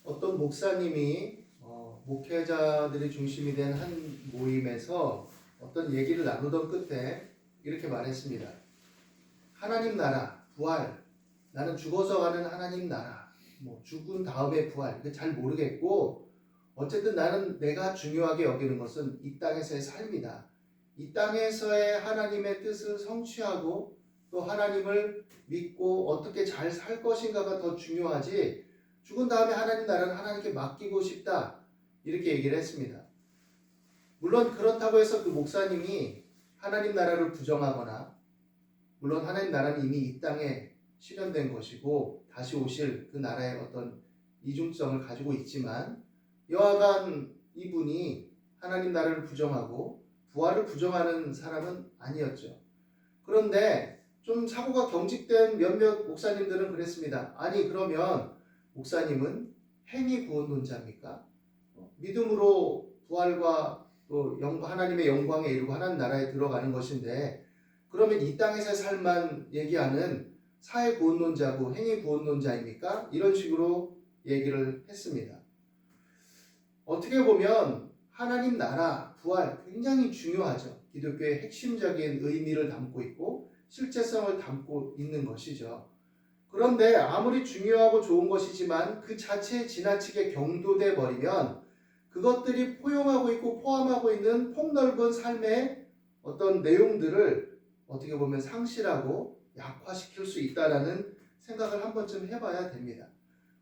어떤 목사님이 목회자들이 중심이 된 한 모임에서 어떤 얘기를 나누던 끝에 이렇게 말했습니다. 하나님 나라, 부활, 나는 죽어서 가는 하나님 나라, 죽은 다음에 부활, 잘 모르겠고 어쨌든 나는 내가 중요하게 여기는 것은 이 땅에서의 삶이다. 이 땅에서의 하나님의 뜻을 성취하고 또 하나님을 믿고 어떻게 잘 살 것인가가 더 중요하지 죽은 다음에 하나님 나라는 하나님께 맡기고 싶다. 이렇게 얘기를 했습니다. 물론 그렇다고 해서 그 목사님이 하나님 나라를 부정하거나 물론 하나님 나라는 이미 이 땅에 실현된 것이고 다시 오실 그 나라의 어떤 이중성을 가지고 있지만 여하간 이분이 하나님 나라를 부정하고 부활을 부정하는 사람은 아니었죠. 그런데 좀 사고가 경직된 몇몇 목사님들은 그랬습니다. 아니 그러면 목사님은 행위 구원론자입니까? 믿음으로 부활과 또 하나님의 영광에 이르고 하나님 나라에 들어가는 것인데 그러면 이 땅에서의 삶만 얘기하는 사회 구원론자고 행위 구원론자입니까? 이런 식으로 얘기를 했습니다. 어떻게 보면 하나님 나라, 부활 굉장히 중요하죠. 기독교의 핵심적인 의미를 담고 있고 실제성을 담고 있는 것이죠. 그런데 아무리 중요하고 좋은 것이지만 그 자체에 지나치게 경도돼 버리면 그것들이 포용하고 있고 포함하고 있는 폭넓은 삶의 어떤 내용들을 어떻게 보면 상실하고 약화시킬 수 있다라는 생각을 한 번쯤 해봐야 됩니다.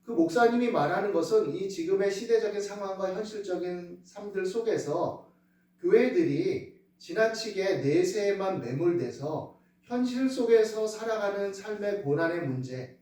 그 목사님이 말하는 것은 이 지금의 시대적인 상황과 현실적인 삶들 속에서 교회들이 지나치게 내세에만 매몰돼서 현실 속에서 살아가는 삶의 고난의 문제,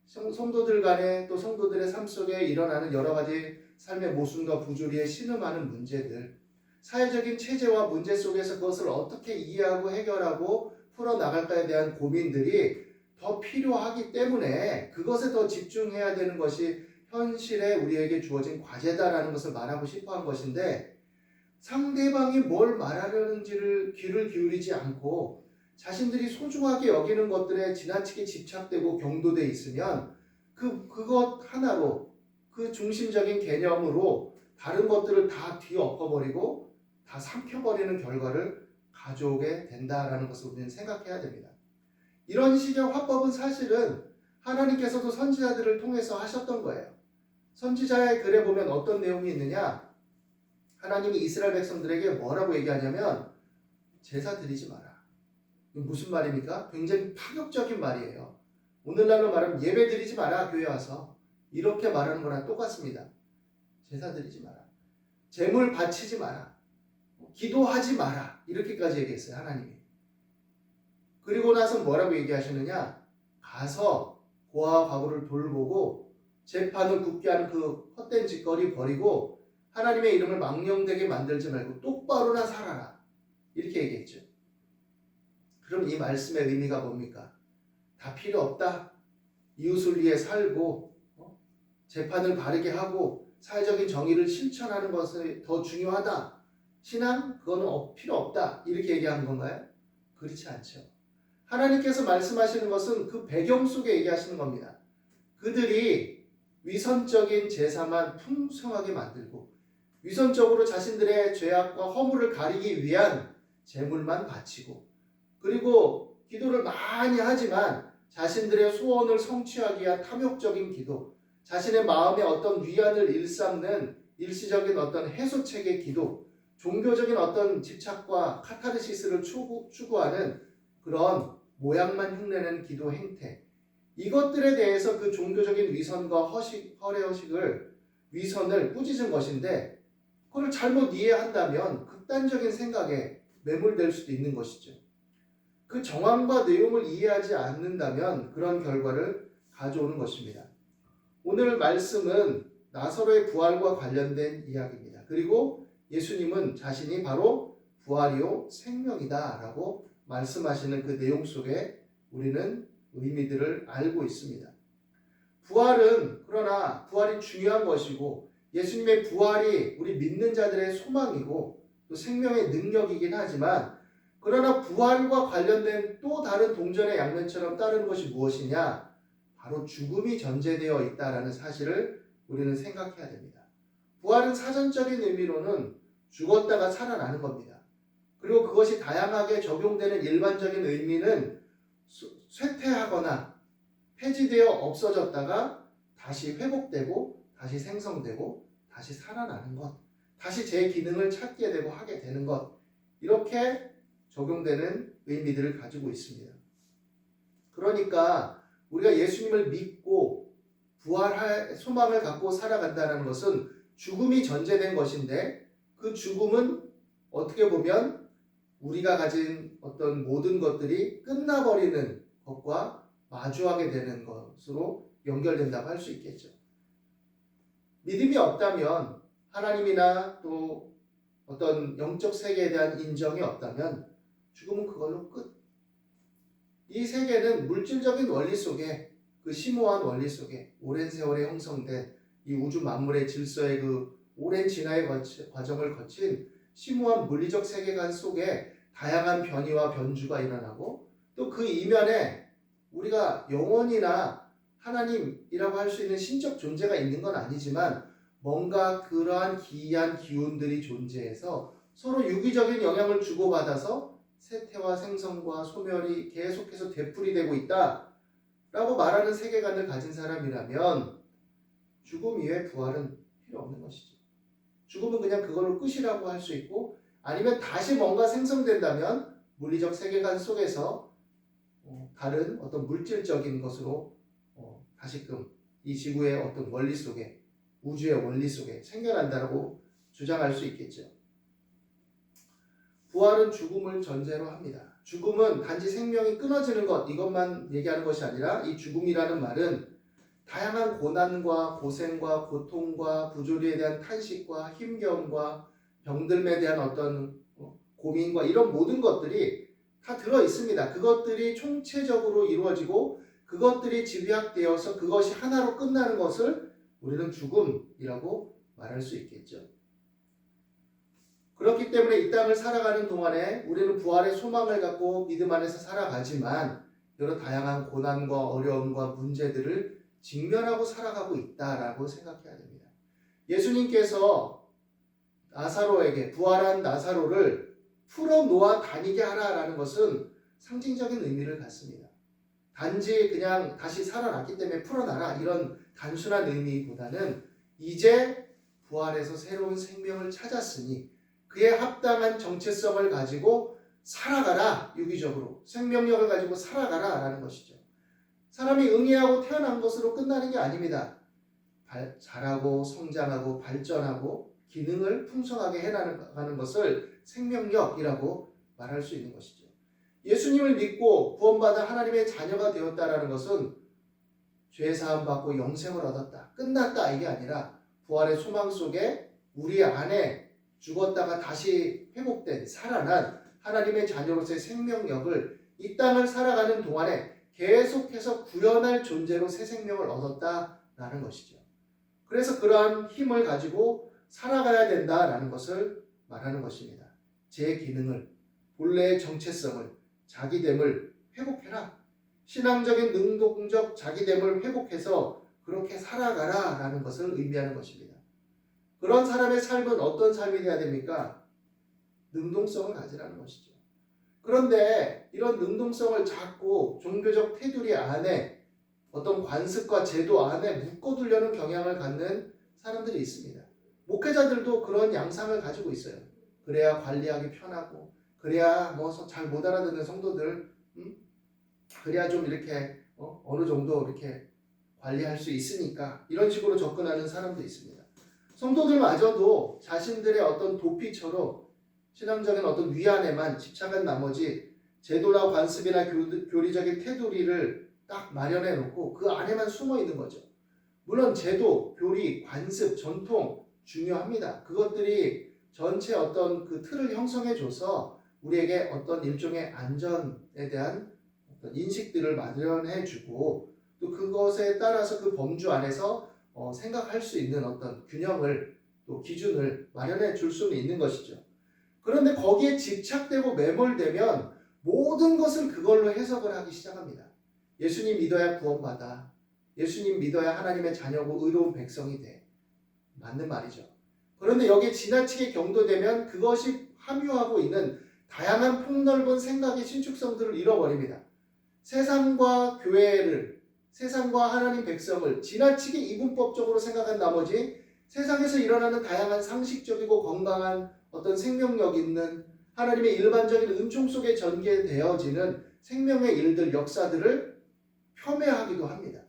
성도들 간에 또 성도들의 삶 속에 일어나는 여러 가지 삶의 모순과 부조리에 신음하는 문제들, 사회적인 체제와 문제 속에서 그것을 어떻게 이해하고 해결하고 풀어나갈까에 대한 고민들이 더 필요하기 때문에 그것에 더 집중해야 되는 것이 현실에 우리에게 주어진 과제다라는 것을 말하고 싶어 한 것인데 상대방이 뭘 말하려는지를 귀를 기울이지 않고 자신들이 소중하게 여기는 것들에 지나치게 집착되고 경도돼 있으면 그것 하나로 그 중심적인 개념으로 다른 것들을 다 뒤엎어버리고 다 삼켜버리는 결과를 가져오게 된다라는 것을 우리는 생각해야 됩니다. 이런 식의 화법은 사실은 하나님께서도 선지자들을 통해서 하셨던 거예요. 선지자의 글에 보면 어떤 내용이 있느냐? 하나님이 이스라엘 백성들에게 뭐라고 얘기하냐면 제사 드리지 마라. 무슨 말입니까? 굉장히 파격적인 말이에요. 오늘날로 말하면 예배 드리지 마라 교회 와서 이렇게 말하는 거랑 똑같습니다. 제사 드리지 마라. 제물 바치지 마라. 기도하지 마라. 이렇게까지 얘기했어요. 하나님이. 그리고 나서 뭐라고 얘기하시느냐? 가서 고아와 과부를 돌보고 재판을 굳게 하는 그 헛된 짓거리 버리고 하나님의 이름을 망령되게 만들지 말고 똑바로나 살아라. 이렇게 얘기했죠. 그럼 이 말씀의 의미가 뭡니까? 다 필요 없다. 이웃을 위해 살고 재판을 바르게 하고 사회적인 정의를 실천하는 것이 더 중요하다. 신앙? 그거는 필요 없다. 이렇게 얘기하는 건가요? 그렇지 않죠. 하나님께서 말씀하시는 것은 그 배경 속에 얘기하시는 겁니다. 그들이 위선적인 제사만 풍성하게 만들고 위선적으로 자신들의 죄악과 허물을 가리기 위한 제물만 바치고 그리고 기도를 많이 하지만 자신들의 소원을 성취하기 위한 탐욕적인 기도, 자신의 마음에 어떤 위안을 일삼는 일시적인 어떤 해소책의 기도, 종교적인 어떤 집착과 카타르시스를 추구하는 그런 모양만 흉내내는 기도 행태, 이것들에 대해서 그 종교적인 위선과 위선을 꾸짖은 것인데 그걸 잘못 이해한다면 극단적인 생각에 매몰될 수도 있는 것이죠. 그 정황과 내용을 이해하지 않는다면 그런 결과를 가져오는 것입니다. 오늘 말씀은 나사로의 부활과 관련된 이야기입니다. 그리고 예수님은 자신이 바로 부활이요 생명이다 라고 말씀하시는 그 내용 속에 우리는 의미들을 알고 있습니다. 그러나 부활이 중요한 것이고 예수님의 부활이 우리 믿는 자들의 소망이고 또 생명의 능력이긴 하지만 그러나 부활과 관련된 또 다른 동전의 양면처럼 따르는 것이 무엇이냐? 바로 죽음이 전제되어 있다라는 사실을 우리는 생각해야 됩니다. 부활은 사전적인 의미로는 죽었다가 살아나는 겁니다. 그리고 그것이 다양하게 적용되는 일반적인 의미는 쇠퇴하거나 폐지되어 없어졌다가 다시 회복되고 다시 생성되고 다시 살아나는 것, 다시 제 기능을 찾게 되고 하게 되는 것, 이렇게 적용되는 의미들을 가지고 있습니다. 그러니까 우리가 예수님을 믿고 부활할 소망을 갖고 살아간다는 것은 죽음이 전제된 것인데, 그 죽음은 어떻게 보면 우리가 가진 어떤 모든 것들이 끝나버리는 것과 마주하게 되는 것으로 연결된다고 할 수 있겠죠. 믿음이 없다면, 하나님이나 또 어떤 영적 세계에 대한 인정이 없다면 죽음은 그걸로 끝. 이 세계는 물질적인 원리 속에, 그 심오한 원리 속에 오랜 세월에 형성된 이 우주 만물의 질서의 그 오랜 진화의 과정을 거친 심오한 물리적 세계관 속에 다양한 변이와 변주가 일어나고, 또 그 이면에 우리가 영혼이나 하나님이라고 할 수 있는 신적 존재가 있는 건 아니지만 뭔가 그러한 기이한 기운들이 존재해서 서로 유기적인 영향을 주고받아서 쇠퇴와 생성과 소멸이 계속해서 되풀이되고 있다라고 말하는 세계관을 가진 사람이라면 죽음 이외에 부활은 필요 없는 것이죠. 죽음은 그냥 그걸로 끝이라고 할 수 있고, 아니면 다시 뭔가 생성된다면 물리적 세계관 속에서 다른 어떤 물질적인 것으로 다시금 이 지구의 어떤 원리 속에, 우주의 원리 속에 생겨난다고 주장할 수 있겠죠. 부활은 죽음을 전제로 합니다. 죽음은 단지 생명이 끊어지는 것, 이것만 얘기하는 것이 아니라 이 죽음이라는 말은 다양한 고난과 고생과 고통과 부조리에 대한 탄식과 힘겨움과 병들음에 대한 어떤 고민과 이런 모든 것들이 다 들어 있습니다. 그것들이 총체적으로 이루어지고 그것들이 집약되어서 그것이 하나로 끝나는 것을 우리는 죽음이라고 말할 수 있겠죠. 그렇기 때문에 이 땅을 살아가는 동안에 우리는 부활의 소망을 갖고 믿음 안에서 살아가지만 여러 다양한 고난과 어려움과 문제들을 직면하고 살아가고 있다라고 생각해야 됩니다. 예수님께서 나사로에게, 부활한 나사로를 풀어놓아 다니게 하라라는 것은 상징적인 의미를 갖습니다. 단지 그냥 다시 살아났기 때문에 풀어놔라, 이런 단순한 의미보다는 이제 부활해서 새로운 생명을 찾았으니 그에 합당한 정체성을 가지고 살아가라, 유기적으로 생명력을 가지고 살아가라 라는 것이죠. 사람이 응애하고 태어난 것으로 끝나는 게 아닙니다. 자라고 성장하고 발전하고 기능을 풍성하게 해나가는 것을 생명력이라고 말할 수 있는 것이죠. 예수님을 믿고 구원받아 하나님의 자녀가 되었다라는 것은 죄사함 받고 영생을 얻었다, 끝났다, 이게 아니라 부활의 소망 속에 우리 안에 죽었다가 다시 회복된, 살아난 하나님의 자녀로서의 생명력을 이 땅을 살아가는 동안에 계속해서 구현할 존재로 새 생명을 얻었다라는 것이죠. 그래서 그러한 힘을 가지고 살아가야 된다라는 것을 말하는 것입니다. 제 기능을, 본래의 정체성을, 자기됨을 회복해라. 신앙적인 능동적 자기됨을 회복해서 그렇게 살아가라 라는 것을 의미하는 것입니다. 그런 사람의 삶은 어떤 삶이 되어야 됩니까? 능동성을 가지라는 것이죠. 그런데 이런 능동성을 자꾸 종교적 테두리 안에, 어떤 관습과 제도 안에 묶어두려는 경향을 갖는 사람들이 있습니다. 목회자들도 그런 양상을 가지고 있어요. 그래야 관리하기 편하고, 그래야 뭐 잘 못 알아듣는 성도들, 그래야 좀 이렇게 어느 정도 이렇게 관리할 수 있으니까, 이런 식으로 접근하는 사람도 있습니다. 성도들마저도 자신들의 어떤 도피처로 신앙적인 어떤 위안에만 집착한 나머지 제도나 관습이나 교리적인 테두리를 딱 마련해 놓고 그 안에만 숨어 있는 거죠. 물론 제도, 교리, 관습, 전통 중요합니다. 그것들이 전체 어떤 그 틀을 형성해 줘서 우리에게 어떤 일종의 안전에 대한 어떤 인식들을 마련해 주고, 또 그것에 따라서 그 범주 안에서 생각할 수 있는 어떤 균형을, 또 기준을 마련해 줄 수는 있는 것이죠. 그런데 거기에 집착되고 매몰되면 모든 것을 그걸로 해석을 하기 시작합니다. 예수님 믿어야 구원받아, 예수님 믿어야 하나님의 자녀고 의로운 백성이 돼. 맞는 말이죠. 그런데 여기에 지나치게 경도되면 그것이 함유하고 있는 다양한 폭넓은 생각의 신축성들을 잃어버립니다. 세상과 교회를, 세상과 하나님 백성을 지나치게 이분법적으로 생각한 나머지 세상에서 일어나는 다양한 상식적이고 건강한 어떤 생명력 있는 하나님의 일반적인 은총 속에 전개되어지는 생명의 일들, 역사들을 폄훼하기도 합니다.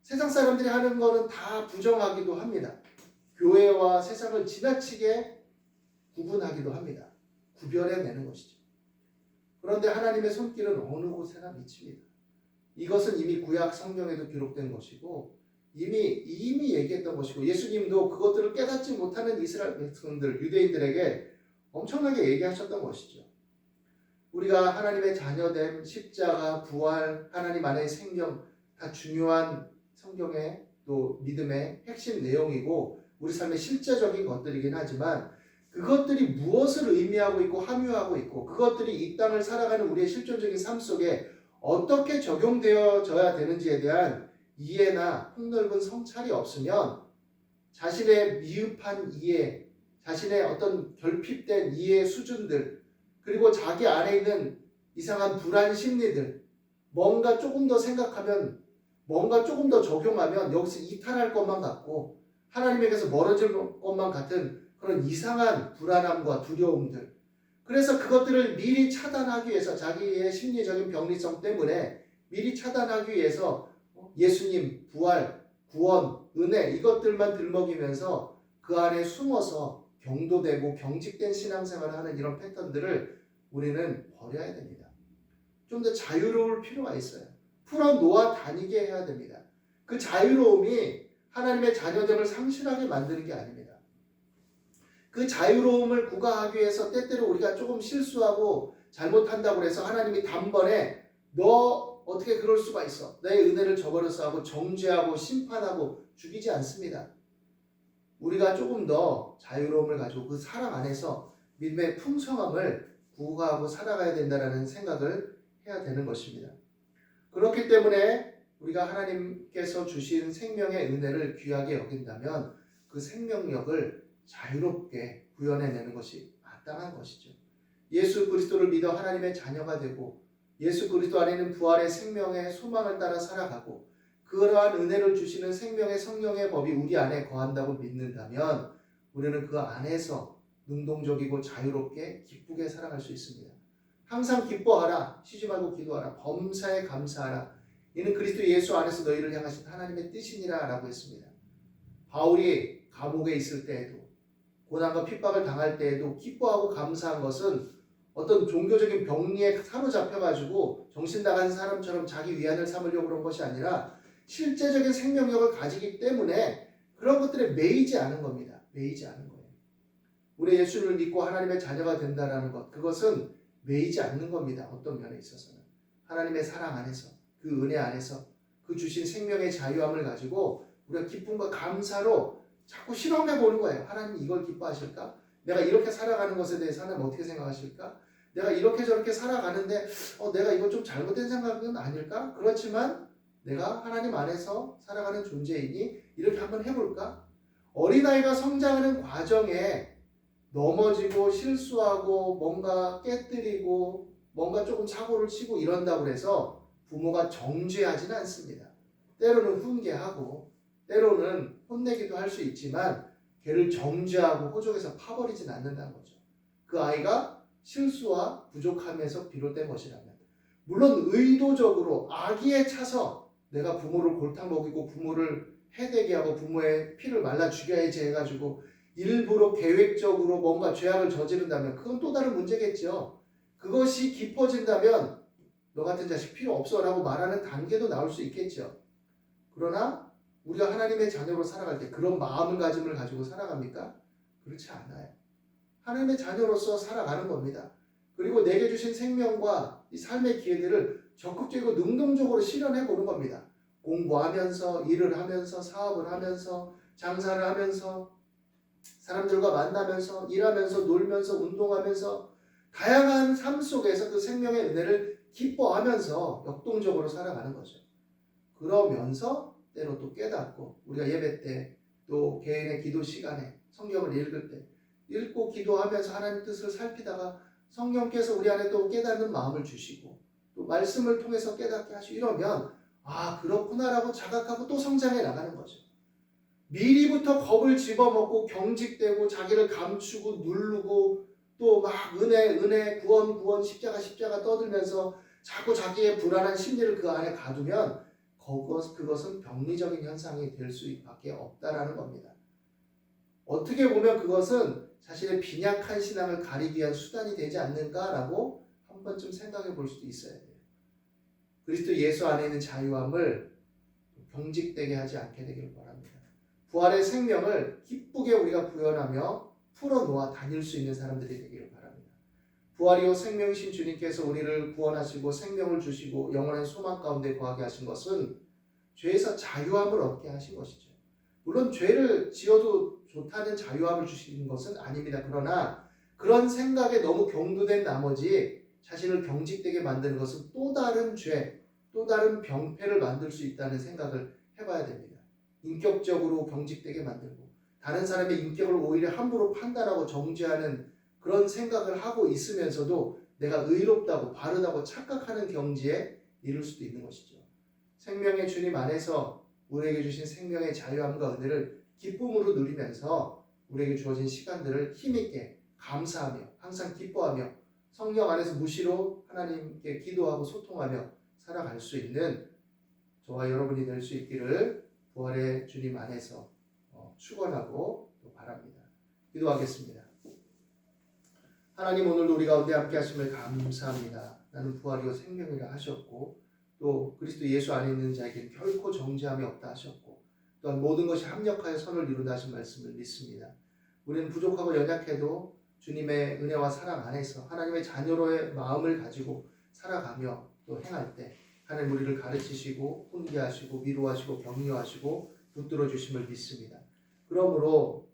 세상 사람들이 하는 거는 다 부정하기도 합니다. 교회와 세상을 지나치게 구분하기도 합니다. 구별해내는 것이죠. 그런데 하나님의 손길은 어느 곳에나 미칩니다. 이것은 이미 구약 성경에도 기록된 것이고 이미 얘기했던 것이고 예수님도 그것들을 깨닫지 못하는 이스라엘 백성들, 유대인들에게 엄청나게 얘기하셨던 것이죠. 우리가 하나님의 자녀됨, 십자가, 부활, 하나님 안의 생명 다 중요한 성경의 또 믿음의 핵심 내용이고 우리 삶의 실제적인 것들이긴 하지만 그것들이 무엇을 의미하고 있고 함유하고 있고 그것들이 이 땅을 살아가는 우리의 실존적인 삶 속에 어떻게 적용되어져야 되는지에 대한 이해나 폭넓은 성찰이 없으면 자신의 미흡한 이해, 자신의 어떤 결핍된 이해 수준들 그리고 자기 안에 있는 이상한 불안 심리들 뭔가 조금 더 생각하면 뭔가 조금 더 적용하면 여기서 이탈할 것만 같고 하나님에게서 멀어질 것만 같은 그런 이상한 불안함과 두려움들 그래서 그것들을 미리 차단하기 위해서 자기의 심리적인 병리성 때문에 미리 차단하기 위해서 예수님, 부활, 구원, 은혜 이것들만 들먹이면서 그 안에 숨어서 경도되고 경직된 신앙생활을 하는 이런 패턴들을 우리는 버려야 됩니다. 좀 더 자유로울 필요가 있어요. 풀어놓아 다니게 해야 됩니다. 그 자유로움이 하나님의 자녀됨을 상실하게 만드는 게 아닙니다. 그 자유로움을 구가하기 위해서 때때로 우리가 조금 실수하고 잘못한다고 해서 하나님이 단번에 너 어떻게 그럴 수가 있어? 내 은혜를 저버려서 하고 정죄하고 심판하고 죽이지 않습니다. 우리가 조금 더 자유로움을 가지고 그 사랑 안에서 믿음의 풍성함을 구가하고 살아가야 된다는 생각을 해야 되는 것입니다. 그렇기 때문에 우리가 하나님께서 주신 생명의 은혜를 귀하게 여긴다면 그 생명력을 자유롭게 구현해내는 것이 마땅한 것이죠. 예수 그리스도를 믿어 하나님의 자녀가 되고 예수 그리스도 안에 있는 부활의 생명의 소망을 따라 살아가고 그러한 은혜를 주시는 생명의 성령의 법이 우리 안에 거한다고 믿는다면 우리는 그 안에서 능동적이고 자유롭게 기쁘게 살아갈 수 있습니다. 항상 기뻐하라, 쉬지 말고 기도하라, 범사에 감사하라. 이는 그리스도 예수 안에서 너희를 향하신 하나님의 뜻이니라 라고 했습니다. 바울이 감옥에 있을 때에도 고난과 핍박을 당할 때에도 기뻐하고 감사한 것은 어떤 종교적인 병리에 사로잡혀가지고 정신 나간 사람처럼 자기 위안을 삼으려고 그런 것이 아니라 실제적인 생명력을 가지기 때문에 그런 것들에 매이지 않은 겁니다. 매이지 않은 거예요. 우리 예수를 믿고 하나님의 자녀가 된다는 것, 그것은 매이지 않는 겁니다. 어떤 면에 있어서는. 하나님의 사랑 안에서, 그 은혜 안에서, 그 주신 생명의 자유함을 가지고 우리가 기쁨과 감사로 자꾸 실험해 보는 거예요. 하나님 이걸 기뻐하실까? 내가 이렇게 살아가는 것에 대해서 하나님 어떻게 생각하실까? 내가 이렇게 저렇게 살아가는데 내가 이거 좀 잘못된 생각은 아닐까? 그렇지만 내가 하나님 안에서 살아가는 존재이니 이렇게 한번 해볼까? 어린아이가 성장하는 과정에 넘어지고 실수하고 뭔가 깨뜨리고 뭔가 조금 사고를 치고 이런다고 해서 부모가 정죄하지는 않습니다. 때로는 훈계하고 때로는 혼내기도 할 수 있지만 걔를 정죄하고 호적에서 파버리진 않는다는 거죠. 그 아이가 실수와 부족함에서 비롯된 것이라면 물론 의도적으로 악의에 차서 내가 부모를 골탕 먹이고 부모를 해되게 하고 부모의 피를 말라 죽여야지 해가지고 일부러 계획적으로 뭔가 죄악을 저지른다면 그건 또 다른 문제겠죠. 그것이 깊어진다면 너 같은 자식 필요 없어 라고 말하는 단계도 나올 수 있겠죠. 그러나 우리가 하나님의 자녀로 살아갈 때 그런 마음가짐을 가지고 살아갑니까? 그렇지 않아요. 하나님의 자녀로서 살아가는 겁니다. 그리고 내게 주신 생명과 이 삶의 기회들을 적극적이고 능동적으로 실현해 보는 겁니다. 공부하면서, 일을 하면서, 사업을 하면서, 장사를 하면서, 사람들과 만나면서, 일하면서, 놀면서, 운동하면서 다양한 삶 속에서 그 생명의 은혜를 기뻐하면서 역동적으로 살아가는 거죠. 그러면서 때로 또 깨닫고 우리가 예배 때 또 개인의 기도 시간에 성경을 읽을 때 읽고 기도하면서 하나님 뜻을 살피다가 성령께서 우리 안에 또 깨닫는 마음을 주시고 또 말씀을 통해서 깨닫게 하시고 이러면 아 그렇구나라고 자각하고 또 성장해 나가는 거죠. 미리부터 겁을 집어먹고 경직되고 자기를 감추고 누르고 또 막 은혜 구원 십자가 떠들면서 자꾸 자기의 불안한 심리를 그 안에 가두면 그것은 병리적인 현상이 될 수밖에 없다라는 겁니다. 어떻게 보면 그것은 자신의 빈약한 신앙을 가리기 위한 수단이 되지 않는가라고 한 번쯤 생각해 볼 수도 있어야 돼요. 그리스도 예수 안에 있는 자유함을 경직되게 하지 않게 되기를 바랍니다. 부활의 생명을 기쁘게 우리가 구현하며 풀어놓아 다닐 수 있는 사람들이 되기를 바랍니다. 부활이요 생명이신 주님께서 우리를 구원하시고 생명을 주시고 영원한 소망 가운데 거하게 하신 것은 죄에서 자유함을 얻게 하신 것이죠. 물론 죄를 지어도 좋다는 자유함을 주시는 것은 아닙니다. 그러나 그런 생각에 너무 경도된 나머지 자신을 경직되게 만드는 것은 또 다른 죄, 또 다른 병폐를 만들 수 있다는 생각을 해봐야 됩니다. 인격적으로 경직되게 만들고 다른 사람의 인격을 오히려 함부로 판단하고 정죄하는 그런 생각을 하고 있으면서도 내가 의롭다고 바르다고 착각하는 경지에 이를 수도 있는 것이죠. 생명의 주님 안에서 우리에게 주신 생명의 자유함과 은혜를 기쁨으로 누리면서 우리에게 주어진 시간들을 힘있게 감사하며 항상 기뻐하며 성령 안에서 무시로 하나님께 기도하고 소통하며 살아갈 수 있는 저와 여러분이 될 수 있기를 부활의 주님 안에서 축원하고 또 바랍니다. 기도하겠습니다. 하나님 오늘도 우리 가운데 함께 하심을 감사합니다. 나는 부활이요 생명이라 하셨고 또 그리스도 예수 안에 있는 자에게는 결코 정죄함이 없다 하셨고 또한 모든 것이 합력하여 선을 이룬다 하신 말씀을 믿습니다. 우리는 부족하고 연약해도 주님의 은혜와 사랑 안에서 하나님의 자녀로의 마음을 가지고 살아가며 또 행할 때 하나님 우리를 가르치시고 훈계하시고 위로하시고 격려하시고 붙들어 주심을 믿습니다. 그러므로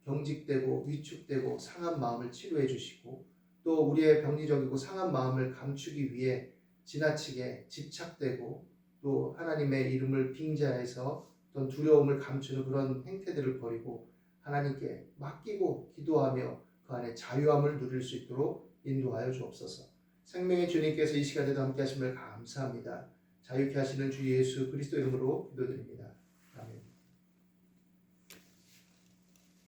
경직되고 위축되고 상한 마음을 치료해 주시고 또 우리의 병리적이고 상한 마음을 감추기 위해 지나치게 집착되고 또 하나님의 이름을 빙자해서 어떤 두려움을 감추는 그런 행태들을 버리고 하나님께 맡기고 기도하며 그 안에 자유함을 누릴 수 있도록 인도하여 주옵소서. 생명의 주님께서 이 시간에도 함께 하심을 감사합니다. 자유케 하시는 주 예수 그리스도 이름으로 기도드립니다.